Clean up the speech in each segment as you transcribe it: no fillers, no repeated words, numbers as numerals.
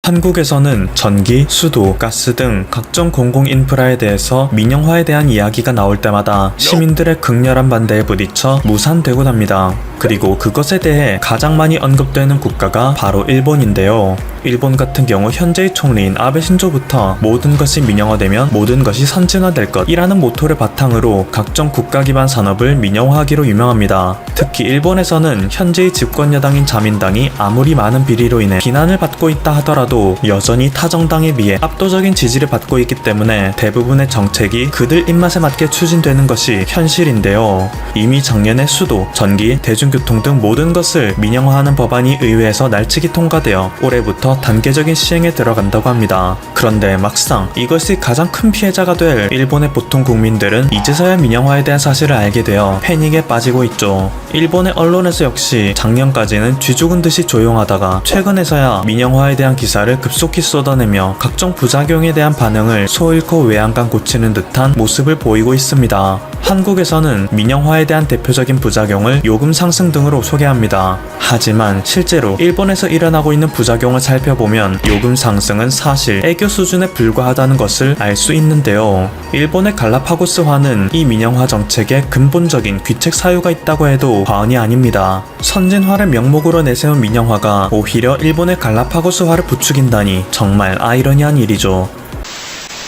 한국에서는 전기, 수도, 가스 등 각종 공공인프라에 대해서 민영화에 대한 이야기가 나올 때마다 시민들의 극렬한 반대에 부딪혀 무산되고 납니다. 그리고 그것에 대해 가장 많이 언급되는 국가가 바로 일본인데요. 일본 같은 경우 현재의 총리인 아베 신조부터 모든 것이 민영화되면 모든 것이 선진화될 것이라는 모토를 바탕으로 각종 국가 기반 산업을 민영화하기로 유명합니다. 특히 일본에서는 현재의 집권 여당인 자민당이 아무리 많은 비리로 인해 비난을 받고 있다 하더라도 여전히 타 정당에 비해 압도적인 지지를 받고 있기 때문에 대부분의 정책이 그들 입맛에 맞게 추진되는 것이 현실인데요. 이미 작년에 수도, 전기, 대중교통 등 모든 것을 민영화하는 법안이 의회에서 날치기 통과되어 올해부터 단계적인 시행에 들어간다고 합니다. 그런데 막상 이것이 가장 큰 피해자가 될 일본의 보통 국민들은 이제서야 민영화에 대한 사실을 알게 되어 패닉에 빠지고 있죠. 일본의 언론에서 역시 작년까지는 쥐죽은 듯이 조용하다가 최근에서야 민영화에 대한 기사를 급속히 쏟아내며 각종 부작용에 대한 반응을 소 잃고 외양간 고치는 듯한 모습을 보이고 있습니다. 한국에서는 민영화에 대한 대표적인 부작용을 요금 상승 등으로 소개합니다. 하지만 실제로 일본에서 일어나고 있는 부작용을 살펴보면 요금 상승은 사실 애교 수준에 불과하다는 것을 알 수 있는데요. 일본의 갈라파고스화는 이 민영화 정책에 근본적인 귀책 사유가 있다고 해도 과언이 아닙니다. 선진화를 명목으로 내세운 민영화가 오히려 일본의 갈라파고스화를 부추긴다니 정말 아이러니한 일이죠.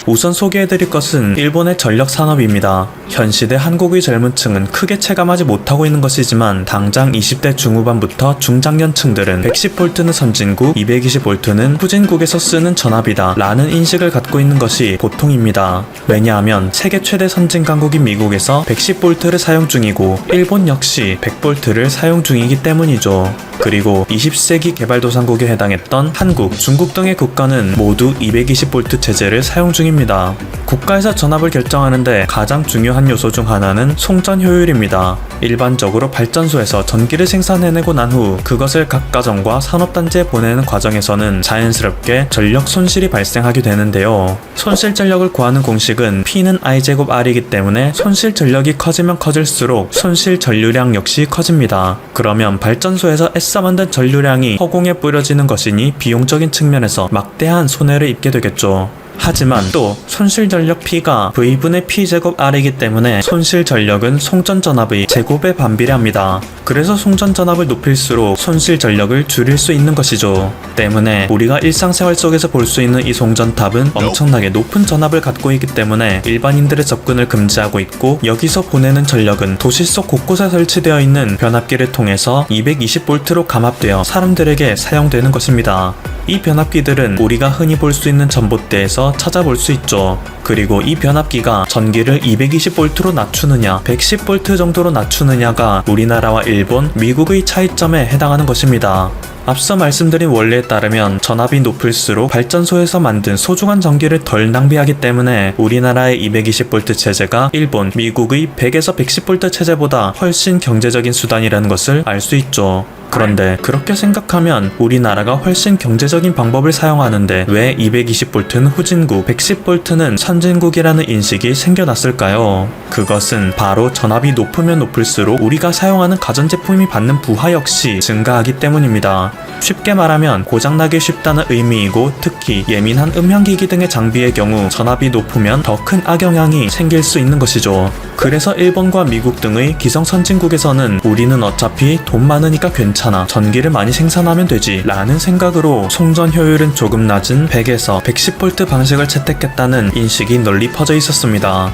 우선 소개해드릴 것은 일본의 전력 산업입니다. 현 시대 한국의 젊은 층은 크게 체감하지 못하고 있는 것이지만 당장 20대 중후반부터 중장년층들은 110V는 선진국, 220V는 후진국에서 쓰는 전압이다 라는 인식을 갖고 있는 것이 보통입니다. 왜냐하면 세계 최대 선진 강국인 미국에서 110V를 사용 중이고 일본 역시 100V를 사용 중이기 때문이죠. 그리고 20세기 개발도상국에 해당했던 한국, 중국 등의 국가는 모두 220V 체제를 사용 중입니다. 국가에서 전압을 결정하는데 가장 중요한 요소 중 하나는 송전 효율입니다. 일반적으로 발전소에서 전기를 생산해내고 난 후 그것을 각 가정과 산업단지에 보내는 과정에서는 자연스럽게 전력 손실이 발생하게 되는데요. 손실 전력을 구하는 공식은 P는 I제곱 R이기 때문에 손실 전력이 커지면 커질수록 손실 전류량 역시 커집니다. 그러면 발전소에서 애써 만든 전류량이 허공에 뿌려지는 것이니 비용적인 측면에서 막대한 손해를 입게 되겠죠. 하지만 또 손실 전력 P가 V분의 P제곱 R이기 때문에 손실 전력은 송전 전압의 제곱에 반비례합니다. 그래서 송전 전압을 높일수록 손실 전력을 줄일 수 있는 것이죠. 때문에 우리가 일상생활 속에서 볼 수 있는 이 송전탑은 엄청나게 높은 전압을 갖고 있기 때문에 일반인들의 접근을 금지하고 있고, 여기서 보내는 전력은 도시 속 곳곳에 설치되어 있는 변압기를 통해서 220V로 감압되어 사람들에게 사용되는 것입니다. 이 변압기들은 우리가 흔히 볼 수 있는 전봇대에서 찾아볼 수 있죠. 그리고 이 변압기가 전기를 220V로 낮추느냐 110V 정도로 낮추느냐가 우리나라와 일본, 미국의 차이점에 해당하는 것입니다. 앞서 말씀드린 원리에 따르면 전압이 높을수록 발전소에서 만든 소중한 전기를 덜 낭비하기 때문에 우리나라의 220V 체제가 일본, 미국의 100에서 110V 체제보다 훨씬 경제적인 수단이라는 것을 알 수 있죠. 그런데 그렇게 생각하면 우리나라가 훨씬 경제적인 방법을 사용하는데 왜 220V는 후진국, 110V는 선진국이라는 인식이 생겨났을까요? 그것은 바로 전압이 높으면 높을수록 우리가 사용하는 가전제품이 받는 부하 역시 증가하기 때문입니다. 쉽게 말하면 고장나기 쉽다는 의미이고, 특히 예민한 음향기기 등의 장비의 경우 전압이 높으면 더 큰 악영향이 생길 수 있는 것이죠. 그래서 일본과 미국 등의 기성 선진국에서는 우리는 어차피 돈 많으니까 괜찮아, 전기를 많이 생산하면 되지 라는 생각으로 송전 효율은 조금 낮은 100에서 110V 방식을 채택했다는 인식이 널리 퍼져 있었습니다.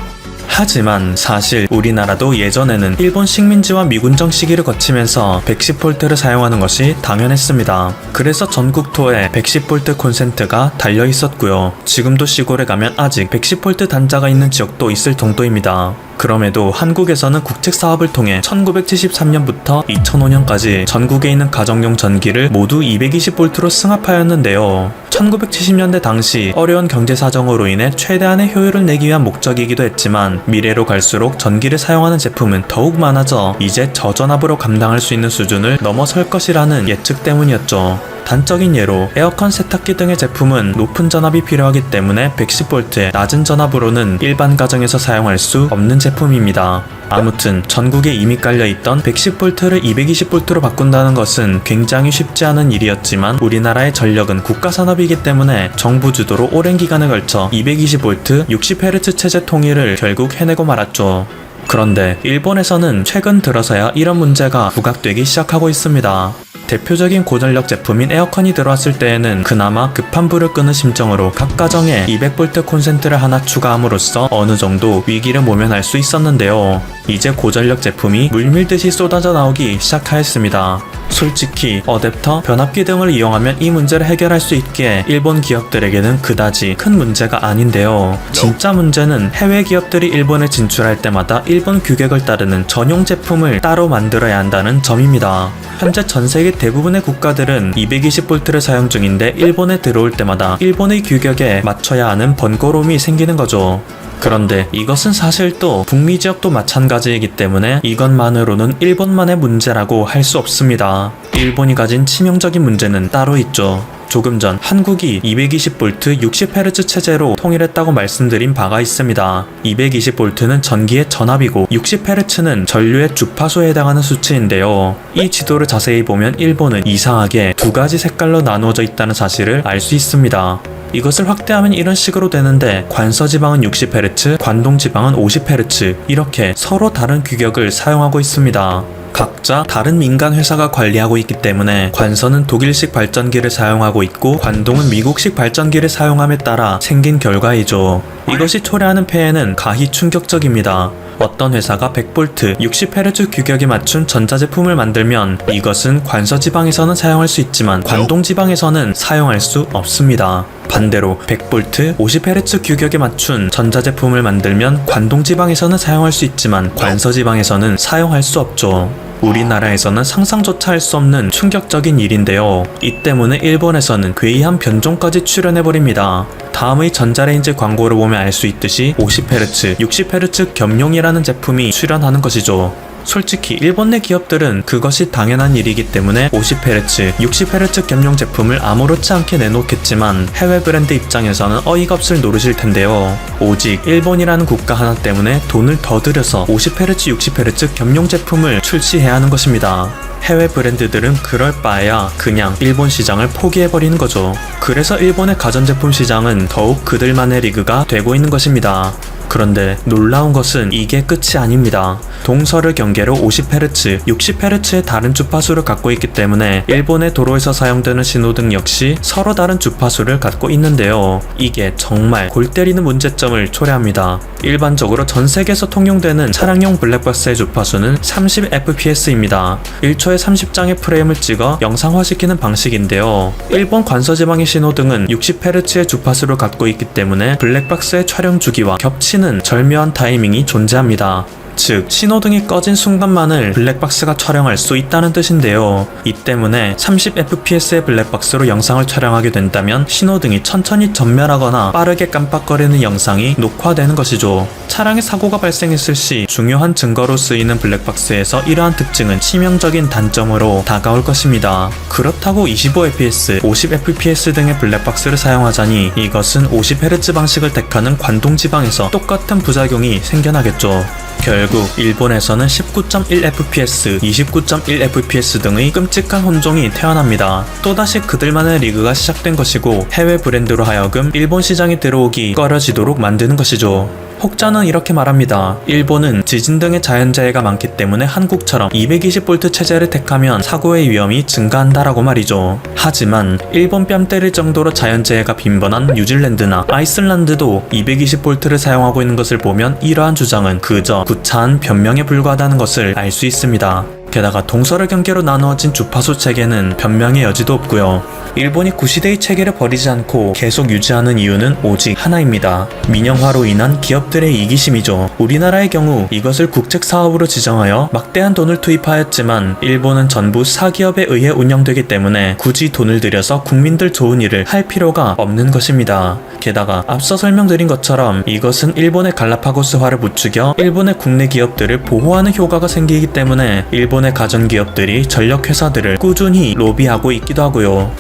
하지만 사실 우리나라도 예전에는 일본 식민지와 미군정 시기를 거치면서 110V를 사용하는 것이 당연했습니다. 그래서 전국토에 110V 콘센트가 달려 있었고요. 지금도 시골에 가면 아직 110V 단자가 있는 지역도 있을 정도입니다. 그럼에도 한국에서는 국책사업을 통해 1973년부터 2005년까지 전국에 있는 가정용 전기를 모두 220V로 승합하였는데요. 1970년대 당시 어려운 경제 사정으로 인해 최대한의 효율을 내기 위한 목적이기도 했지만, 미래로 갈수록 전기를 사용하는 제품은 더욱 많아져 이제 저전압으로 감당할 수 있는 수준을 넘어설 것이라는 예측 때문이었죠. 단적인 예로 에어컨 세탁기 등의 제품은 높은 전압이 필요하기 때문에 110V의 낮은 전압으로는 일반 가정에서 사용할 수 없는 제품입니다. 아무튼 전국에 이미 깔려있던 110V를 220V로 바꾼다는 것은 굉장히 쉽지 않은 일이었지만 우리나라의 전력은 국가산업이기 때문에 정부 주도로 오랜 기간에 걸쳐 220V 60Hz 체제 통일을 결국 해내고 말았죠. 그런데 일본에서는 최근 들어서야 이런 문제가 부각되기 시작하고 있습니다. 대표적인 고전력 제품인 에어컨이 들어왔을 때에는 그나마 급한 불을 끄는 심정으로 각 가정에 200V 콘센트를 하나 추가함으로써 어느 정도 위기를 모면할 수 있었는데요. 이제 고전력 제품이 물밀듯이 쏟아져 나오기 시작하였습니다. 솔직히 어댑터, 변압기 등을 이용하면 이 문제를 해결할 수 있기에 일본 기업들에게는 그다지 큰 문제가 아닌데요. 진짜 문제는 해외 기업들이 일본에 진출할 때마다 일본 규격을 따르는 전용 제품을 따로 만들어야 한다는 점입니다. 현재 전세계 대부분의 국가들은 220V를 사용 중인데 일본에 들어올 때마다 일본의 규격에 맞춰야 하는 번거로움이 생기는 거죠. 그런데 이것은 사실 또 북미 지역도 마찬가지이기 때문에 이것만으로는 일본만의 문제라고 할 수 없습니다. 일본이 가진 치명적인 문제는 따로 있죠. 조금 전 한국이 220V 60Hz 체제로 통일했다고 말씀드린 바가 있습니다. 220V는 전기의 전압이고 60Hz는 전류의 주파수에 해당하는 수치인데요. 이 지도를 자세히 보면 일본은 이상하게 두 가지 색깔로 나누어져 있다는 사실을 알 수 있습니다. 이것을 확대하면 이런 식으로 되는데 관서지방은 60Hz, 관동지방은 50Hz 이렇게 서로 다른 규격을 사용하고 있습니다. 각자 다른 민간 회사가 관리하고 있기 때문에 관서는 독일식 발전기를 사용하고 있고 관동은 미국식 발전기를 사용함에 따라 생긴 결과이죠. 이것이 초래하는 폐해는 가히 충격적입니다. 어떤 회사가 100V, 60Hz 규격에 맞춘 전자제품을 만들면 이것은 관서지방에서는 사용할 수 있지만 관동지방에서는 사용할 수 없습니다. 반대로 100V, 50Hz 규격에 맞춘 전자제품을 만들면 관동지방에서는 사용할 수 있지만 관서지방에서는 사용할 수 없죠. 우리나라에서는 상상조차 할 수 없는 충격적인 일인데요. 이 때문에 일본에서는 괴이한 변종까지 출연해버립니다. 다음의 전자레인지 광고를 보면 알 수 있듯이 50Hz, 60Hz 겸용이라는 제품이 출연하는 것이죠. 솔직히 일본 내 기업들은 그것이 당연한 일이기 때문에 50Hz, 60Hz 겸용 제품을 아무렇지 않게 내놓겠지만 해외 브랜드 입장에서는 어이가 없을 노릇일 텐데요. 오직 일본이라는 국가 하나 때문에 돈을 더 들여서 50Hz, 60Hz 겸용 제품을 출시해야 하는 것입니다. 해외 브랜드들은 그럴 바에야 그냥 일본 시장을 포기해버리는 거죠. 그래서 일본의 가전제품 시장은 더욱 그들만의 리그가 되고 있는 것입니다. 그런데 놀라운 것은 이게 끝이 아닙니다. 동서를 경계로 50Hz, 60Hz의 다른 주파수를 갖고 있기 때문에 일본의 도로에서 사용되는 신호등 역시 서로 다른 주파수를 갖고 있는데요. 이게 정말 골 때리는 문제점을 초래합니다. 일반적으로 전 세계에서 통용되는 차량용 블랙박스의 주파수는 30fps입니다. 1초에 30장의 프레임을 찍어 영상화시키는 방식인데요. 일본 관서지방의 신호등은 60Hz의 주파수를 갖고 있기 때문에 블랙박스의 촬영 주기와 겹치는 절묘한 타이밍이 존재합니다. 즉, 신호등이 꺼진 순간만을 블랙박스가 촬영할 수 있다는 뜻인데요. 이 때문에 30fps의 블랙박스로 영상을 촬영하게 된다면 신호등이 천천히 전멸하거나 빠르게 깜빡거리는 영상이 녹화되는 것이죠. 차량의 사고가 발생했을 시 중요한 증거로 쓰이는 블랙박스에서 이러한 특징은 치명적인 단점으로 다가올 것입니다. 그렇다고 25fps, 50fps 등의 블랙박스를 사용하자니 이것은 50Hz 방식을 택하는 관동지방에서 똑같은 부작용이 생겨나겠죠. 결국 일본에서는 19.1fps, 29.1fps 등의 끔찍한 혼종이 태어납니다. 또다시 그들만의 리그가 시작된 것이고 해외 브랜드로 하여금 일본 시장에 들어오기 꺼려지도록 만드는 것이죠. 혹자는 이렇게 말합니다. 일본은 지진 등의 자연재해가 많기 때문에 한국처럼 220V 체제를 택하면 사고의 위험이 증가한다라고 말이죠. 하지만 일본 뺨 때릴 정도로 자연재해가 빈번한 뉴질랜드나 아이슬란드도 220V를 사용하고 있는 것을 보면 이러한 주장은 그저 구차한 변명에 불과하다는 것을 알 수 있습니다. 게다가 동서를 경계로 나누어진 주파수 체계는 변명의 여지도 없고요. 일본이 구시대의 체계를 버리지 않고 계속 유지하는 이유는 오직 하나입니다. 민영화로 인한 기업들의 이기심이죠. 우리나라의 경우 이것을 국책사업으로 지정하여 막대한 돈을 투입하였지만 일본은 전부 사기업에 의해 운영되기 때문에 굳이 돈을 들여서 국민들 좋은 일을 할 필요가 없는 것입니다. 게다가 앞서 설명드린 것처럼 이것은 일본의 갈라파고스화를 부추겨 일본의 국내 기업들을 보호하는 효과가 생기기 때문에 일본의 일본의 가전기업들이 전력회사들을 꾸준히 로비하고 있기도 하고요.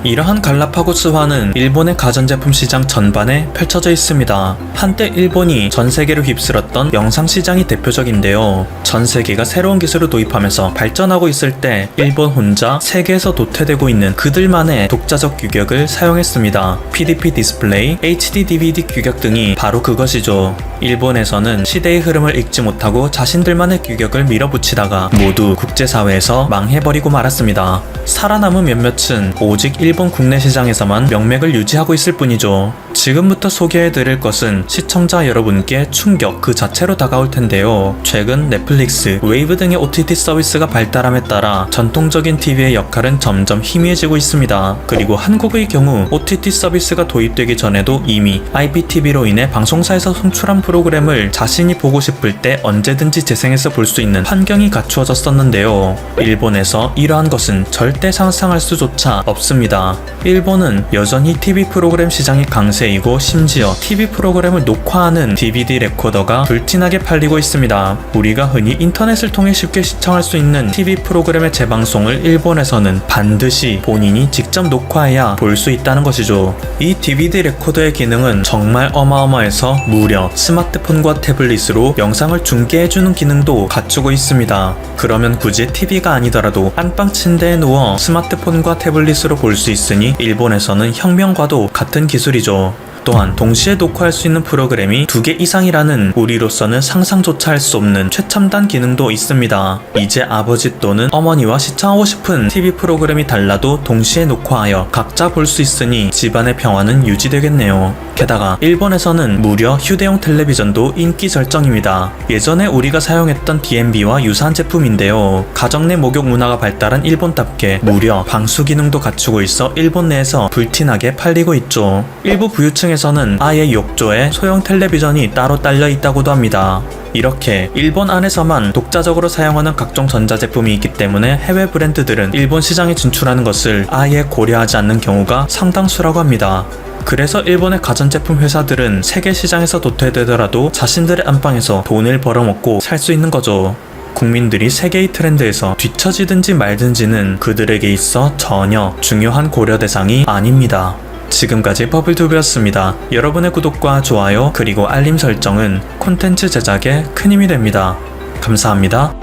이러한 갈라파고스화는 일본의 가전제품 시장 전반에 펼쳐져 있습니다. 한때 일본이 전 세계를 휩쓸었던 영상 시장이 대표적인데요. 전 세계가 새로운 기술을 도입하면서 발전하고 있을 때 일본 혼자 세계에서 도태되고 있는 그들만의 독자적 규격을 사용했습니다. PDP 디스플레이, HD DVD 규격 등이 바로 그것이죠. 일본에서는 시대의 흐름을 읽지 못하고 자신들만의 규격을 밀어붙이다가 모두 국제사회에서 망해버리고 말았습니다. 살아남은 몇몇은 오직 일본 국내 시장에서만 명맥을 유지하고 있을 뿐이죠. 지금부터 소개해드릴 것은 시청자 여러분께 충격 그 자체로 다가올 텐데요. 최근 넷플릭스, 웨이브 등의 OTT 서비스가 발달함에 따라 전통적인 TV의 역할은 점점 희미해지고 있습니다. 그리고 한국의 경우 OTT 서비스가 도입되기 전에도 이미 IPTV로 인해 방송사에서 송출한 프로그램을 자신이 보고 싶을 때 언제든지 재생해서 볼 수 있는 환경이 갖추어졌었는데요. 일본에서 이러한 것은 절대 상상할 수조차 없습니다. 일본은 여전히 TV 프로그램 시장이 강세이고 심지어 TV 프로그램을 녹화하는 DVD 레코더가 불티나게 팔리고 있습니다. 우리가 흔히 인터넷을 통해 쉽게 시청할 수 있는 TV 프로그램의 재방송을 일본에서는 반드시 본인이 직접 녹화해야 볼 수 있다는 것이죠. 이 DVD 레코더의 기능은 정말 어마어마해서 무려 스마트폰과 태블릿으로 영상을 중계해주는 기능도 갖추고 있습니다. 그러면 굳이 TV가 아니더라도 안방 침대에 누워 스마트폰과 태블릿으로 볼 수 있으니 일본에서는 혁명과도 같은 기술이죠. 또한 동시에 녹화할 수 있는 프로그램이 2개 이상이라는 우리로서는 상상조차 할 수 없는 최첨단 기능도 있습니다. 이제 아버지 또는 어머니와 시청하고 싶은 TV 프로그램이 달라도 동시에 녹화하여 각자 볼 수 있으니 집안의 평화는 유지되겠네요. 게다가 일본에서는 무려 휴대용 텔레비전도 인기 절정입니다. 예전에 우리가 사용했던 DMB와 유사한 제품인데요. 가정 내 목욕 문화가 발달한 일본답게 무려 방수 기능도 갖추고 있어 일본 내에서 불티나게 팔리고 있죠. 일부 부유층에서는 아예 욕조에 소형 텔레비전이 따로 딸려 있다고도 합니다. 이렇게 일본 안에서만 독자적으로 사용하는 각종 전자제품이 있기 때문에 해외 브랜드들은 일본 시장에 진출하는 것을 아예 고려하지 않는 경우가 상당수라고 합니다. 그래서 일본의 가전제품 회사들은 세계 시장에서 도태되더라도 자신들의 안방에서 돈을 벌어먹고 살 수 있는 거죠. 국민들이 세계의 트렌드에서 뒤처지든지 말든지는 그들에게 있어 전혀 중요한 고려 대상이 아닙니다. 지금까지 버블튜브였습니다. 여러분의 구독과 좋아요 그리고 알림 설정은 콘텐츠 제작에 큰 힘이 됩니다. 감사합니다.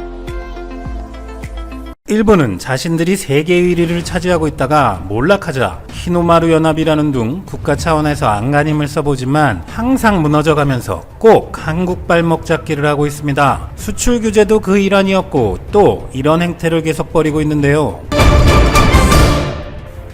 일본은 자신들이 세계 1위를 차지하고 있다가 몰락하자 히노마루 연합이라는 둥 국가 차원에서 안간힘을 써보지만 항상 무너져가면서 꼭 한국 발목 잡기를 하고 있습니다. 수출 규제도 그 일환이었고 또 이런 행태를 계속 벌이고 있는데요.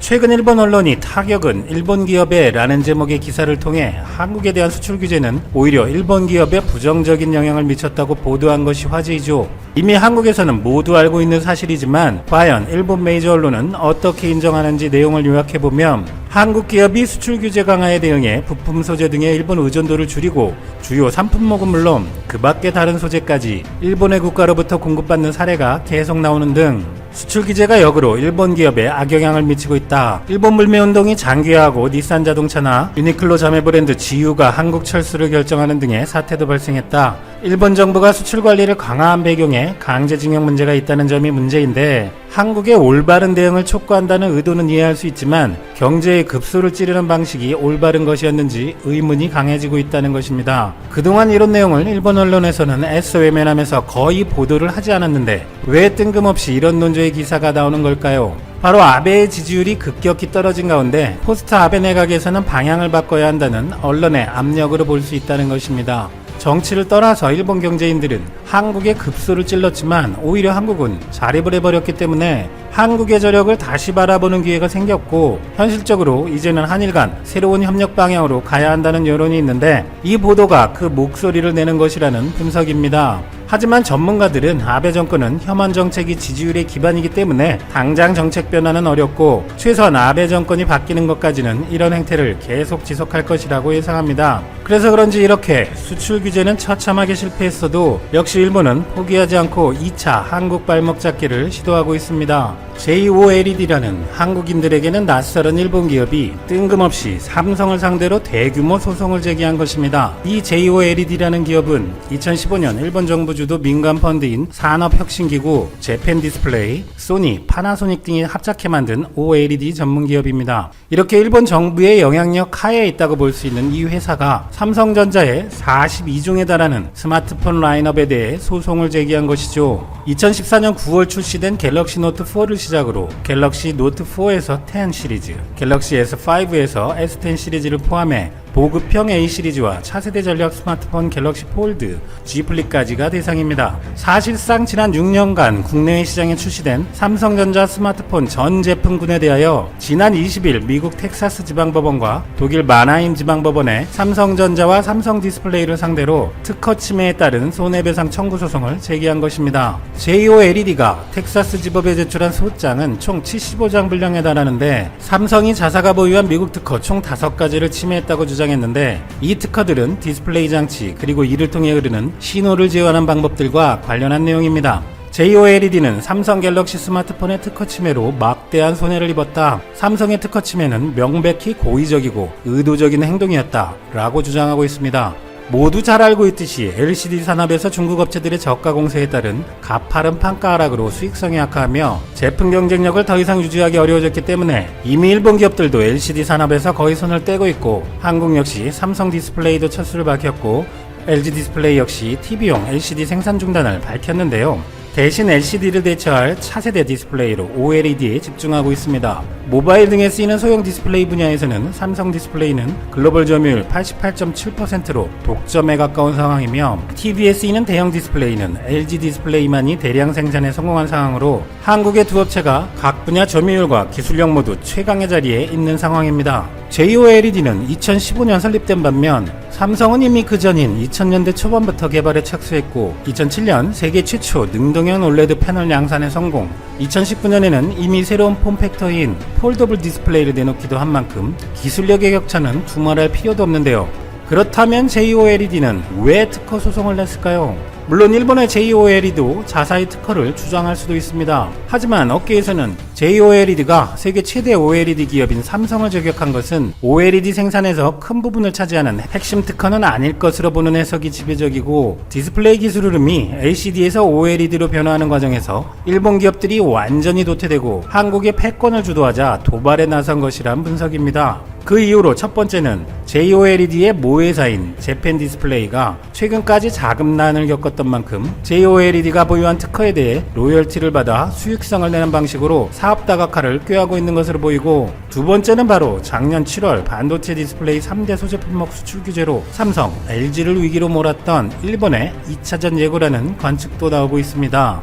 최근 일본 언론이 타격은 일본 기업에 라는 제목의 기사를 통해 한국에 대한 수출 규제는 오히려 일본 기업에 부정적인 영향을 미쳤다고 보도한 것이 화제이죠. 이미 한국에서는 모두 알고 있는 사실이지만 과연 일본 메이저 언론은 어떻게 인정하는지 내용을 요약해보면 한국 기업이 수출 규제 강화에 대응해 부품 소재 등의 일본 의존도를 줄이고 주요 상품목은 물론 그 밖의 다른 소재까지 일본의 국가로부터 공급받는 사례가 계속 나오는 등 수출 규제가 역으로 일본 기업에 악영향을 미치고 있다. 일본 물매운동이 장기화하고 닛산 자동차나 유니클로 자매 브랜드 GU가 한국 철수를 결정하는 등의 사태도 발생했다. 일본 정부가 수출 관리를 강화한 배경에 강제징용 문제가 있다는 점이 문제인데 한국의 올바른 대응을 촉구한다는 의도는 이해할 수 있지만 경제의 급소를 찌르는 방식이 올바른 것이었는지 의문이 강해지고 있다는 것입니다. 그동안 이런 내용을 일본 언론에서는 애써 외면하면서 거의 보도를 하지 않았는데 왜 뜬금없이 이런 논조의 기사가 나오는 걸까요? 바로 아베의 지지율이 급격히 떨어진 가운데 포스트 아베 내각에서는 방향을 바꿔야 한다는 언론의 압력으로 볼 수 있다는 것입니다. 정치를 떠나서 일본 경제인들은 한국에 급소를 찔렀지만 오히려 한국은 자립을 해버렸기 때문에 한국의 저력을 다시 바라보는 기회가 생겼고 현실적으로 이제는 한일 간 새로운 협력 방향으로 가야 한다는 여론이 있는데 이 보도가 그 목소리를 내는 것이라는 분석입니다. 하지만 전문가들은 아베 정권은 혐한 정책이 지지율의 기반이기 때문에 당장 정책 변화는 어렵고 최소한 아베 정권이 바뀌는 것까지는 이런 행태를 계속 지속할 것이라고 예상합니다. 그래서 그런지 이렇게 수출 규제는 처참하게 실패했어도 역시 일본은 포기하지 않고 2차 한국 발목 잡기를 시도하고 있습니다. JOLED라는 한국인들에게는 낯설은 일본 기업이 뜬금없이 삼성을 상대로 대규모 소송을 제기한 것입니다. 이 JOLED라는 기업은 2015년 일본 정부 주도 민간 펀드인 산업혁신기구, 재팬디스플레이, 소니, 파나소닉 등이 합작해 만든 OLED 전문 기업입니다. 이렇게 일본 정부의 영향력 하에 있다고 볼 수 있는 이 회사가 삼성전자의 42종에 달하는 스마트폰 라인업에 대해 소송을 제기한 것이죠. 2014년 9월 출시된 갤럭시 노트 4를 시작으로 갤럭시 노트 4에서 10 시리즈, 갤럭시 S5에서 S10 시리즈를 포함해 보급형 A 시리즈와 차세대 전략 스마트폰 갤럭시 폴드, G 플립까지가 대상입니다. 사실상 지난 6년간 국내외 시장에 출시된 삼성전자 스마트폰 전 제품군에 대하여 지난 20일 미국 텍사스 지방법원과 독일 마나임 지방법원에 삼성전자와 삼성디스플레이를 상대로 특허 침해에 따른 손해배상 청구 소송을 제기한 것입니다. JOLED가 텍사스 지법에 제출한 소장은 총 75장 분량에 달하는데 삼성이 자사가 보유한 미국 특허 총 5가지를 침해했다고 주장했는데 이 특허들은 디스플레이 장치 그리고 이를 통해 흐르는 신호를 제어하는 방법들과 관련한 내용입니다. JOLED는 삼성 갤럭시 스마트폰의 특허 침해로 막대한 손해를 입었다. 삼성의 특허 침해는 명백히 고의적이고 의도적인 행동이었다 라고 주장하고 있습니다. 모두 잘 알고 있듯이 LCD 산업에서 중국 업체들의 저가 공세에 따른 가파른 판가 하락으로 수익성이 악화하며 제품 경쟁력을 더 이상 유지하기 어려워졌기 때문에 이미 일본 기업들도 LCD 산업에서 거의 손을 떼고 있고 한국 역시 삼성 디스플레이도 첫 수를 밝혔고 LG 디스플레이 역시 TV용 LCD 생산 중단을 밝혔는데요. 대신 LCD를 대체할 차세대 디스플레이로 OLED에 집중하고 있습니다. 모바일 등에 쓰이는 소형 디스플레이 분야에서는 삼성 디스플레이는 글로벌 점유율 88.7%로 독점에 가까운 상황이며 TV에 쓰이는 대형 디스플레이는 LG 디스플레이만이 대량 생산에 성공한 상황으로 한국의 두 업체가 각 분야 점유율과 기술력 모두 최강의 자리에 있는 상황입니다. JOLED는 2015년 설립된 반면 삼성은 이미 그 전인 2000년대 초반부터 개발에 착수했고 2007년 세계 최초 능동형 OLED 패널 양산에 성공, 2019년에는 이미 새로운 폼팩터인 폴더블 디스플레이를 내놓기도 한 만큼 기술력의 격차는 두말할 필요도 없는데요. 그렇다면 JOLED는 왜 특허 소송을 냈을까요? 물론 일본의 JOLED도 자사의 특허를 주장할 수도 있습니다. 하지만 업계에서는 JOLED가 세계 최대 OLED 기업인 삼성을 저격한 것은 OLED 생산에서 큰 부분을 차지하는 핵심 특허는 아닐 것으로 보는 해석이 지배적이고 디스플레이 기술 흐름이 LCD에서 OLED로 변화하는 과정에서 일본 기업들이 완전히 도태되고 한국의 패권을 주도하자 도발에 나선 것이란 분석입니다. 그 이후로 첫 번째는 JOLED의 모회사인 재팬디스플레이가 최근까지 자금난을 겪었던 만큼 JOLED가 보유한 특허에 대해 로열티를 받아 수익성을 내는 방식으로 사업 다각화를 꾀하고 있는 것으로 보이고, 두 번째는 바로 작년 7월 반도체 디스플레이 3대 소재 품목 수출 규제로 삼성, LG를 위기로 몰았던 일본의 2차전 예고라는 관측도 나오고 있습니다.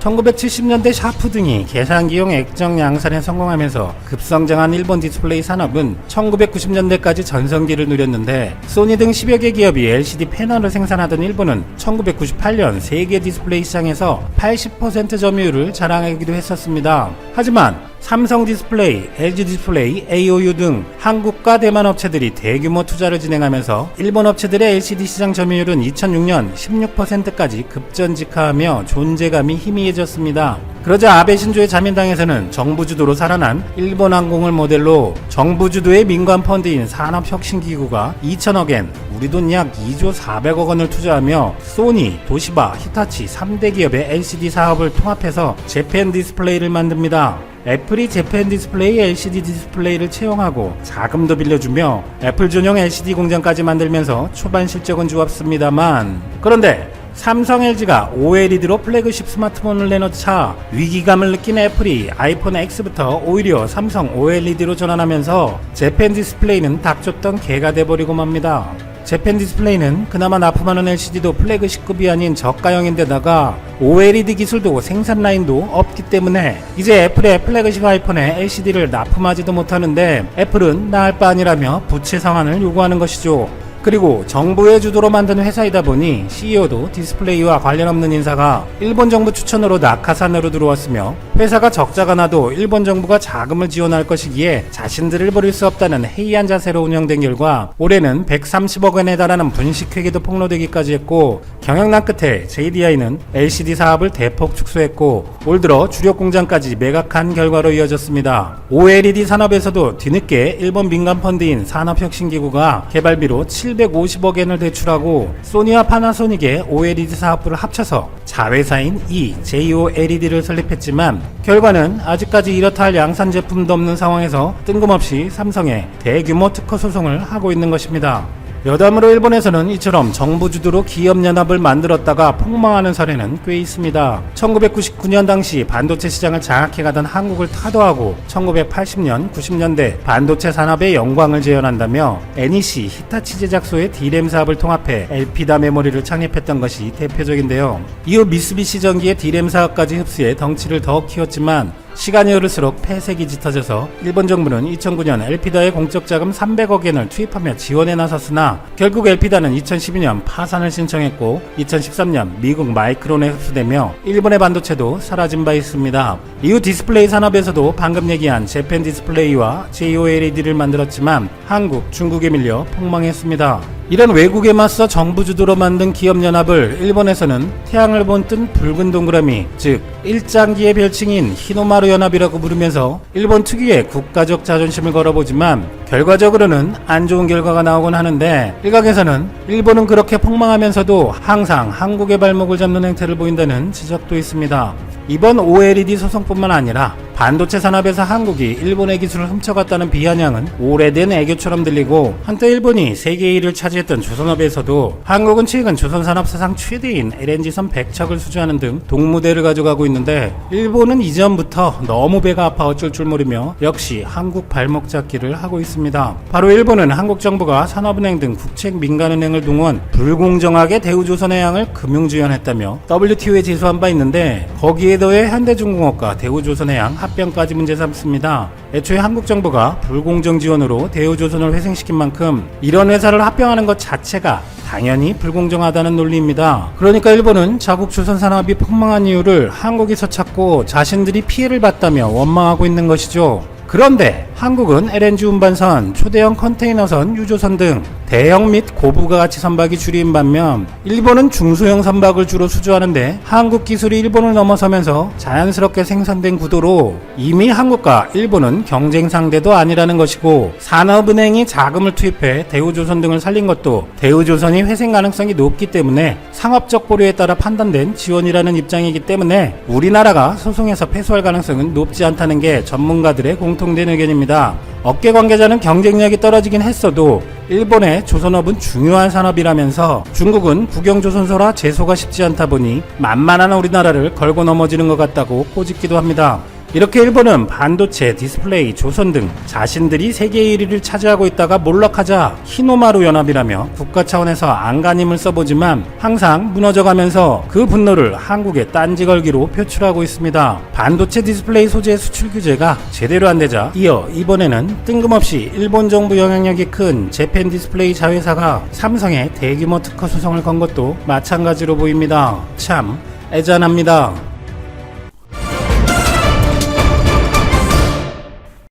1970년대 샤프 등이 계산기용 액정 양산에 성공하면서 급성장한 일본 디스플레이 산업은 1990년대까지 전성기를 누렸는데 소니 등 10여 개 기업이 LCD 패널을 생산하던 일본은 1998년 세계 디스플레이 시장에서 80% 점유율을 자랑하기도 했었습니다. 하지만 삼성 디스플레이, LG 디스플레이, AOU 등 한국과 대만 업체들이 대규모 투자를 진행하면서 일본 업체들의 LCD 시장 점유율은 2006년 16%까지 급전직하하며 존재감이 희미해졌습니다. 그러자 아베 신조의 자민당에서는 정부 주도로 살아난 일본 항공을 모델로 정부 주도의 민간 펀드인 산업혁신기구가 2천억엔, 우리 돈 약 2조 400억 원을 투자하며 소니, 도시바, 히타치 3대 기업의 LCD 사업을 통합해서 재팬 디스플레이를 만듭니다. 애플이 재팬 디스플레이 LCD 디스플레이를 채용하고 자금도 빌려주며 애플 전용 LCD 공장까지 만들면서 초반 실적은 좋았습니다만, 그런데 삼성 LG가 OLED로 플래그십 스마트폰을 내놓자 위기감을 느낀 애플이 아이폰 X부터 오히려 삼성 OLED로 전환하면서 재팬 디스플레이는 닥쳤던 개가 돼버리고 맙니다. 재팬 디스플레이는 그나마 납품하는 LCD도 플래그십급이 아닌 저가형인데다가 OLED 기술도 생산 라인도 없기 때문에 이제 애플의 플래그십 아이폰에 LCD를 납품하지도 못하는데 애플은 나을 바 아니라며 부채 상환을 요구하는 것이죠. 그리고 정부의 주도로 만든 회사이다 보니 CEO도 디스플레이와 관련 없는 인사가 일본 정부 추천으로 낙하산으로 들어왔으며 회사가 적자가 나도 일본 정부가 자금을 지원할 것이기에 자신들을 버릴 수 없다는 해이한 자세로 운영된 결과 올해는 130억 원에 달하는 분식회계도 폭로되기까지 했고, 경영난 끝에 JDI는 LCD 사업을 대폭 축소했고 올 들어 주력 공장까지 매각한 결과로 이어졌습니다. OLED 산업에서도 뒤늦게 일본 민간 펀드인 산업혁신기구가 개발비로 750억엔을 대출하고 소니와 파나소닉의 OLED 사업부를 합쳐서 자회사인 JOLED를 설립했지만 결과는 아직까지 이렇다 할 양산 제품도 없는 상황에서 뜬금없이 삼성에 대규모 특허 소송을 하고 있는 것입니다. 여담으로 일본에서는 이처럼 정부 주도로 기업연합을 만들었다가 폭망하는 사례는 꽤 있습니다. 1999년 당시 반도체 시장을 장악해가던 한국을 타도하고 1980년, 90년대 반도체 산업의 영광을 재현한다며 NEC, 히타치 제작소의 D램 사업을 통합해 엘피다 메모리를 창립했던 것이 대표적인데요. 이후 미쓰비시 전기의 D램 사업까지 흡수해 덩치를 더 키웠지만 시간이 흐를수록 폐색이 짙어져서 일본 정부는 2009년 엘피다의 공적 자금 300억엔을 투입하며 지원에 나섰으나 결국 엘피다는 2012년 파산을 신청했고 2013년 미국 마이크론에 흡수되며 일본의 반도체도 사라진 바 있습니다. 이후 디스플레이 산업에서도 방금 얘기한 재팬 디스플레이와 JOLED를 만들었지만 한국, 중국에 밀려 폭망했습니다. 이런 외국에 맞서 정부 주도로 만든 기업연합을 일본에서는 태양을 본뜬 붉은 동그라미, 즉 일장기의 별칭인 히노마루 연합이라고 부르면서 일본 특유의 국가적 자존심을 걸어보지만 결과적으로는 안 좋은 결과가 나오곤 하는데 일각에서는 일본은 그렇게 폭망하면서도 항상 한국의 발목을 잡는 행태를 보인다는 지적도 있습니다. 이번 OLED 소송뿐만 아니라 반도체 산업에서 한국이 일본의 기술을 훔쳐갔다는 비아냥은 오래된 애교처럼 들리고 한때 일본이 세계 1위를 차지했던 조선업에서도 한국은 최근 조선산업 사상 최대인 LNG선 100척을 수주하는 등 동무대를 가져가고 있는데 일본은 이전부터 너무 배가 아파 어쩔 줄 모르며 역시 한국 발목 잡기를 하고 있습니다. 바로 일본은 한국 정부가 산업은행 등 국책 민간은행을 동원 불공정하게 대우조선해양을 금융지원했다며 WTO에 제소한 바 있는데 거기에 더해 현대중공업과 대우조선해양 합병까지 문제 삼습니다. 애초에 한국 정부가 불공정 지원으로 대우조선을 회생시킨 만큼 이런 회사를 합병하는 것 자체가 당연히 불공정하다는 논리입니다. 그러니까 일본은 자국 조선 산업이 폭망한 이유를 한국에서 찾고 자신들이 피해를 봤다며 원망하고 있는 것이죠. 그런데 한국은 LNG 운반선, 초대형 컨테이너선, 유조선 등 대형 및 고부가 가치 선박이 주류인 반면 일본은 중소형 선박을 주로 수주하는데 한국 기술이 일본을 넘어서면서 자연스럽게 생산된 구도로 이미 한국과 일본은 경쟁 상대도 아니라는 것이고 산업은행이 자금을 투입해 대우조선 등을 살린 것도 대우조선이 회생 가능성이 높기 때문에 상업적 보류에 따라 판단된 지원이라는 입장이기 때문에 우리나라가 소송에서 패소할 가능성은 높지 않다는 게 전문가들의 공통된 의견입니다. 업계 관계자는 경쟁력이 떨어지긴 했어도 일본의 조선업은 중요한 산업이라면서 중국은 국영조선소라 제소가 쉽지 않다 보니 만만한 우리나라를 걸고 넘어지는 것 같다고 꼬집기도 합니다. 이렇게 일본은 반도체, 디스플레이, 조선 등 자신들이 세계 1위를 차지하고 있다가 몰락하자 히노마루 연합이라며 국가 차원에서 안간힘을 써보지만 항상 무너져가면서 그 분노를 한국에 딴지 걸기로 표출하고 있습니다. 반도체 디스플레이 소재 수출 규제가 제대로 안 되자 이어 이번에는 뜬금없이 일본 정부 영향력이 큰 재팬 디스플레이 자회사가 삼성에 대규모 특허 소송을 건 것도 마찬가지로 보입니다. 참 애잔합니다.